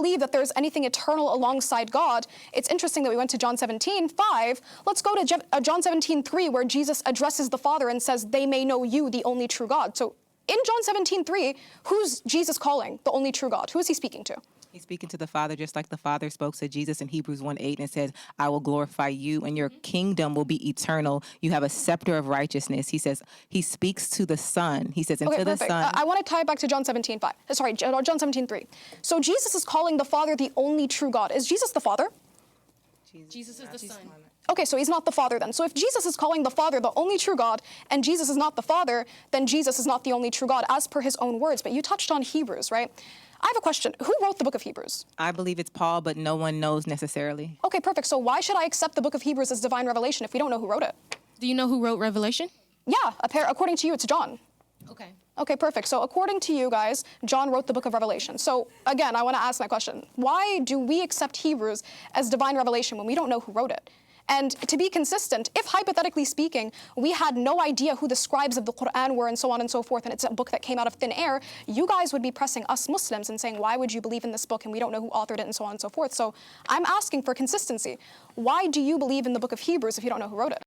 believe that there's anything eternal alongside God. It's interesting that we went to John 17:5. Let's go to John 17:3, where Jesus addresses the Father and says, they may know you, the only true God. So in John 17:3, who's Jesus calling the only true God? Who is he speaking to? He's speaking to the Father just like the Father spoke to Jesus in Hebrews 1:8 and says, I will glorify you and your kingdom will be eternal. You have a scepter of righteousness. He says, he speaks to the Son. He says, and Okay, to the perfect. Son. I want to tie it back to John 17:5. Sorry, John 17:3. So Jesus is calling the Father the only true God. Is Jesus the Father? Jesus is the Son. Okay, so he's not the Father then. So if Jesus is calling the Father the only true God, and Jesus is not the Father, then Jesus is not the only true God, as per his own words. But you touched on Hebrews, right? I have a question. Who wrote the book of Hebrews? I believe it's Paul, but no one knows necessarily. Okay, perfect. So why should I accept the book of Hebrews as divine revelation if we don't know who wrote it? Do you know who wrote Revelation? Yeah, according to you, it's John. Okay. Okay, perfect. So according to you guys, John wrote the book of Revelation. So again, I want to ask my question. Why do we accept Hebrews as divine revelation when we don't know who wrote it? And to be consistent, if hypothetically speaking, we had no idea who the scribes of the Quran were and so on and so forth, and it's a book that came out of thin air, you guys would be pressing us Muslims and saying, why would you believe in this book and we don't know who authored it and so on and so forth. So I'm asking for consistency. Why do you believe in the book of Hebrews if you don't know who wrote it?